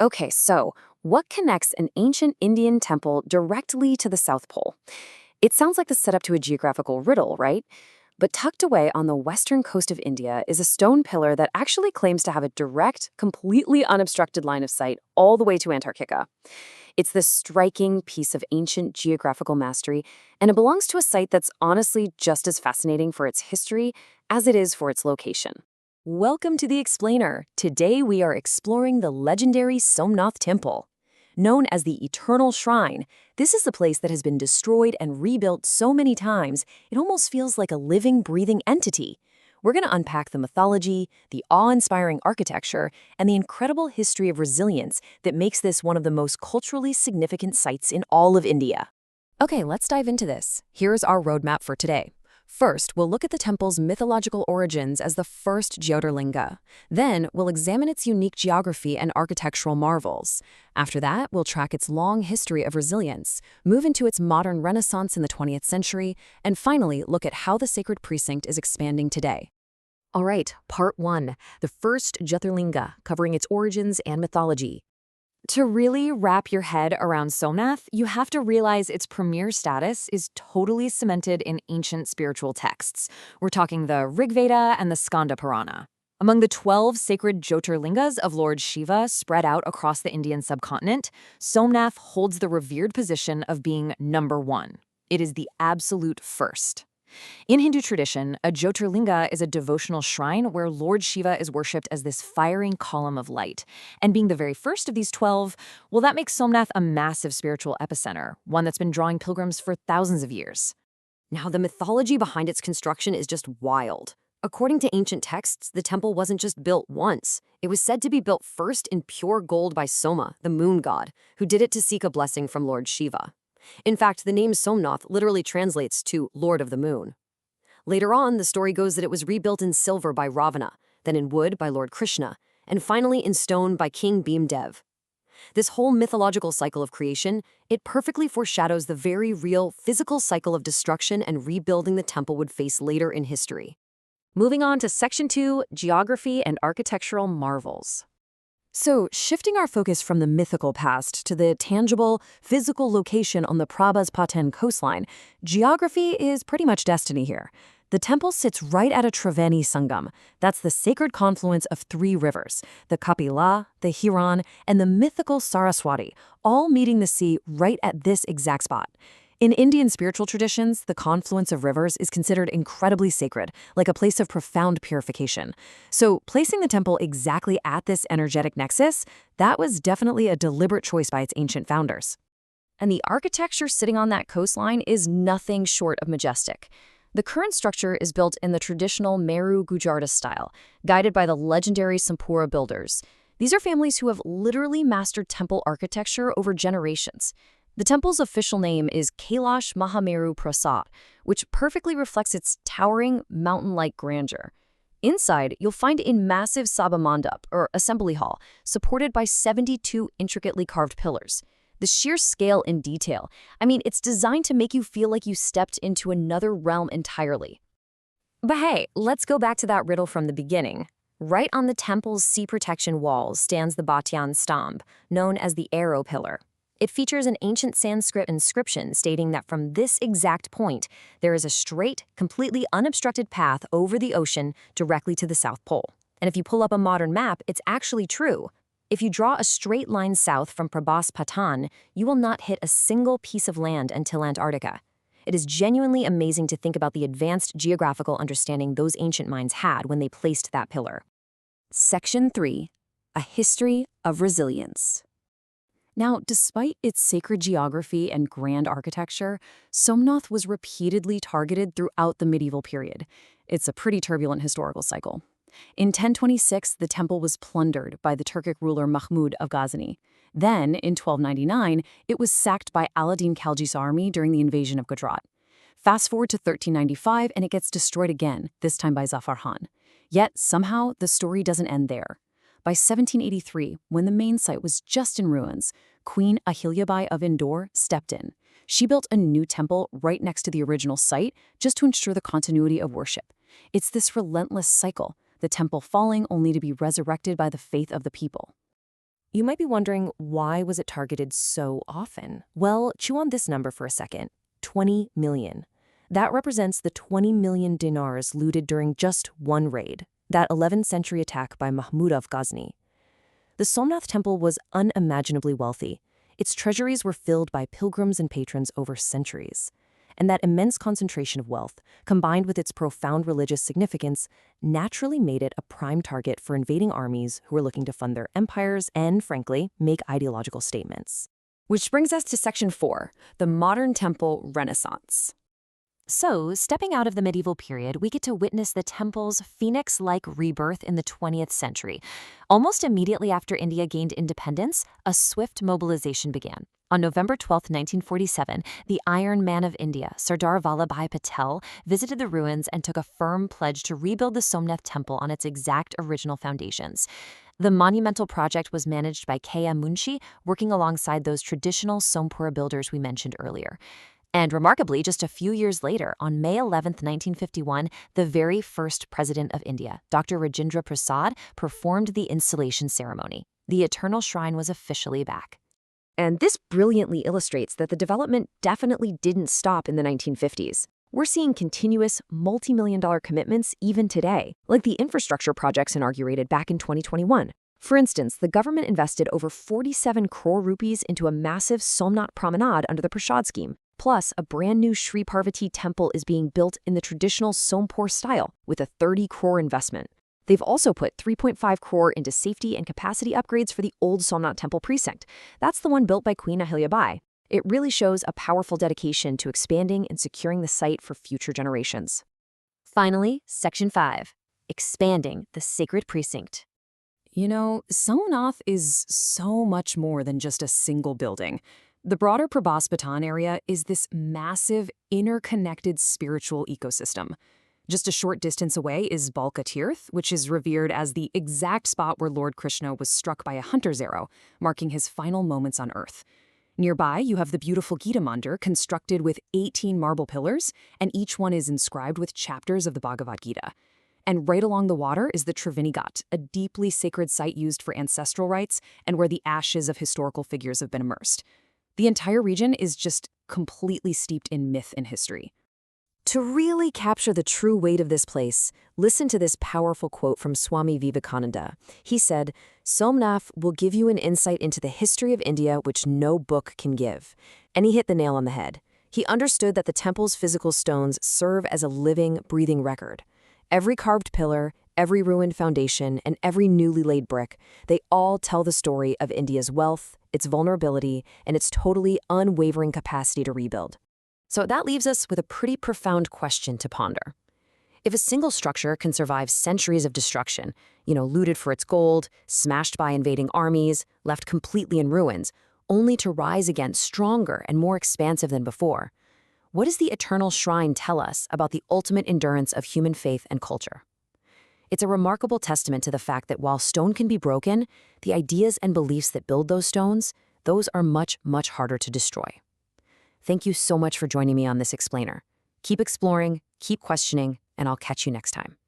Okay, so what connects an ancient Indian temple directly to the South Pole? It sounds like the setup to a geographical riddle, right? But tucked away on the western coast of India is a stone pillar that actually claims to have a direct, completely unobstructed line of sight all the way to Antarctica. It's this striking piece of ancient geographical mastery, and it belongs to a site that's honestly just as fascinating for its history as it is for its location. Welcome to The Explainer. Today we are exploring the legendary Somnath Temple. Known as the Eternal Shrine, this is the place that has been destroyed and rebuilt so many times, it almost feels like a living, breathing entity. We're going to unpack the mythology, the awe-inspiring architecture, and the incredible history of resilience that makes this one of the most culturally significant sites in all of India. Okay, let's dive into this. Here's our roadmap for today. First, we'll look at the temple's mythological origins as the first Jyotirlinga. Then, we'll examine its unique geography and architectural marvels. After that, we'll track its long history of resilience, move into its modern renaissance in the 20th century, and finally, look at how the sacred precinct is expanding today. All right, part 1, the first Jyotirlinga, covering its origins and mythology. To really wrap your head around Somnath, you have to realize its premier status is totally cemented in ancient spiritual texts. We're talking the Rig Veda and the Skanda Purana. Among the 12 sacred Jyotirlingas of Lord Shiva spread out across the Indian subcontinent, Somnath holds the revered position of being number 1. It is the absolute first. In Hindu tradition, a Jyotirlinga is a devotional shrine where Lord Shiva is worshipped as this firing column of light. And being the very first of these 12, well, that makes Somnath a massive spiritual epicenter, one that's been drawing pilgrims for thousands of years. Now, the mythology behind its construction is just wild. According to ancient texts, the temple wasn't just built once. It was said to be built first in pure gold by Soma, the moon god, who did it to seek a blessing from Lord Shiva. In fact, the name Somnath literally translates to Lord of the Moon. Later on, the story goes that it was rebuilt in silver by Ravana, then in wood by Lord Krishna, and finally in stone by King Bhimdev. This whole mythological cycle of creation, it perfectly foreshadows the very real physical cycle of destruction and rebuilding the temple would face later in history. Moving on to Section 2, Geography and Architectural Marvels. So, shifting our focus from the mythical past to the tangible, physical location on the Prabhas-Paten coastline, geography is pretty much destiny here. The temple sits right at a Triveni Sangam. That's the sacred confluence of 3 rivers, the Kapila, the Hiran, and the mythical Saraswati, all meeting the sea right at this exact spot. In Indian spiritual traditions, the confluence of rivers is considered incredibly sacred, like a place of profound purification. So, placing the temple exactly at this energetic nexus, that was definitely a deliberate choice by its ancient founders. And the architecture sitting on that coastline is nothing short of majestic. The current structure is built in the traditional Meru Gujarat style, guided by the legendary Sampura builders. These are families who have literally mastered temple architecture over generations. The temple's official name is Kailash Mahameru Prasad, which perfectly reflects its towering, mountain-like grandeur. Inside, you'll find a massive Sabha Mandap, or assembly hall, supported by 72 intricately carved pillars. The sheer scale and detail, it's designed to make you feel like you stepped into another realm entirely. But hey, let's go back to that riddle from the beginning. Right on the temple's sea protection walls stands the Bhatyan Stamb, known as the arrow pillar. It features an ancient Sanskrit inscription stating that from this exact point, there is a straight, completely unobstructed path over the ocean directly to the South Pole. And if you pull up a modern map, it's actually true. If you draw a straight line south from Prabhas Patan, you will not hit a single piece of land until Antarctica. It is genuinely amazing to think about the advanced geographical understanding those ancient minds had when they placed that pillar. Section 3. A History of Resilience. Now, despite its sacred geography and grand architecture, Somnath was repeatedly targeted throughout the medieval period. It's a pretty turbulent historical cycle. In 1026, the temple was plundered by the Turkic ruler Mahmud of Ghazni. Then, in 1299, it was sacked by Alauddin Khalji's army during the invasion of Gujarat. Fast forward to 1395, and it gets destroyed again, this time by Zafar Khan. Yet, somehow, the story doesn't end there. By 1783, when the main site was just in ruins, Queen Ahilyabai of Indore stepped in. She built a new temple right next to the original site just to ensure the continuity of worship. It's this relentless cycle, the temple falling only to be resurrected by the faith of the people. You might be wondering, why was it targeted so often? Well, chew on this number for a second. 20 million. That represents the 20 million dinars looted during just one raid, that 11th century attack by Mahmud of Ghazni. The Somnath Temple was unimaginably wealthy. Its treasuries were filled by pilgrims and patrons over centuries. And that immense concentration of wealth, combined with its profound religious significance, naturally made it a prime target for invading armies who were looking to fund their empires and, frankly, make ideological statements. Which brings us to Section 4, the Modern Temple Renaissance. So, stepping out of the medieval period, we get to witness the temple's phoenix-like rebirth in the 20th century. Almost immediately after India gained independence, a swift mobilization began. On November 12, 1947, the Iron Man of India, Sardar Vallabhbhai Patel, visited the ruins and took a firm pledge to rebuild the Somnath Temple on its exact original foundations. The monumental project was managed by K.M. Munshi, working alongside those traditional Sompura builders we mentioned earlier. And remarkably, just a few years later, on May 11, 1951, the very first president of India, Dr. Rajendra Prasad, performed the installation ceremony. The Eternal Shrine was officially back. And this brilliantly illustrates that the development definitely didn't stop in the 1950s. We're seeing continuous, multi-million-dollar commitments even today, like the infrastructure projects inaugurated back in 2021. For instance, the government invested over 47 crore rupees into a massive Somnath promenade under the Prasad scheme. Plus, a brand new Sri Parvati temple is being built in the traditional Sompur style with a 30 crore investment. They've also put 3.5 crore into safety and capacity upgrades for the old Somnath Temple precinct. That's the one built by Queen Ahilyabai. It really shows a powerful dedication to expanding and securing the site for future generations. Finally, Section 5, expanding the sacred precinct. You know, Somnath is so much more than just a single building. The broader Prabhas Batan area is this massive, interconnected spiritual ecosystem. Just a short distance away is Balka Tirth, which is revered as the exact spot where Lord Krishna was struck by a hunter's arrow, marking his final moments on Earth. Nearby, you have the beautiful Gita Mandir, constructed with 18 marble pillars, and each one is inscribed with chapters of the Bhagavad Gita. And right along the water is the Triveni Ghat, a deeply sacred site used for ancestral rites and where the ashes of historical figures have been immersed. The entire region is just completely steeped in myth and history. To really capture the true weight of this place, listen to this powerful quote from Swami Vivekananda. He said, "Somnath will give you an insight into the history of India which no book can give." And he hit the nail on the head. He understood that the temple's physical stones serve as a living, breathing record. Every carved pillar, every ruined foundation, and every newly laid brick, they all tell the story of India's wealth, its vulnerability, and its totally unwavering capacity to rebuild. So that leaves us with a pretty profound question to ponder. If a single structure can survive centuries of destruction, looted for its gold, smashed by invading armies, left completely in ruins, only to rise again stronger and more expansive than before, what does the Eternal Shrine tell us about the ultimate endurance of human faith and culture? It's a remarkable testament to the fact that while stone can be broken, the ideas and beliefs that build those stones, those are much, much harder to destroy. Thank you so much for joining me on this explainer. Keep exploring, keep questioning, and I'll catch you next time.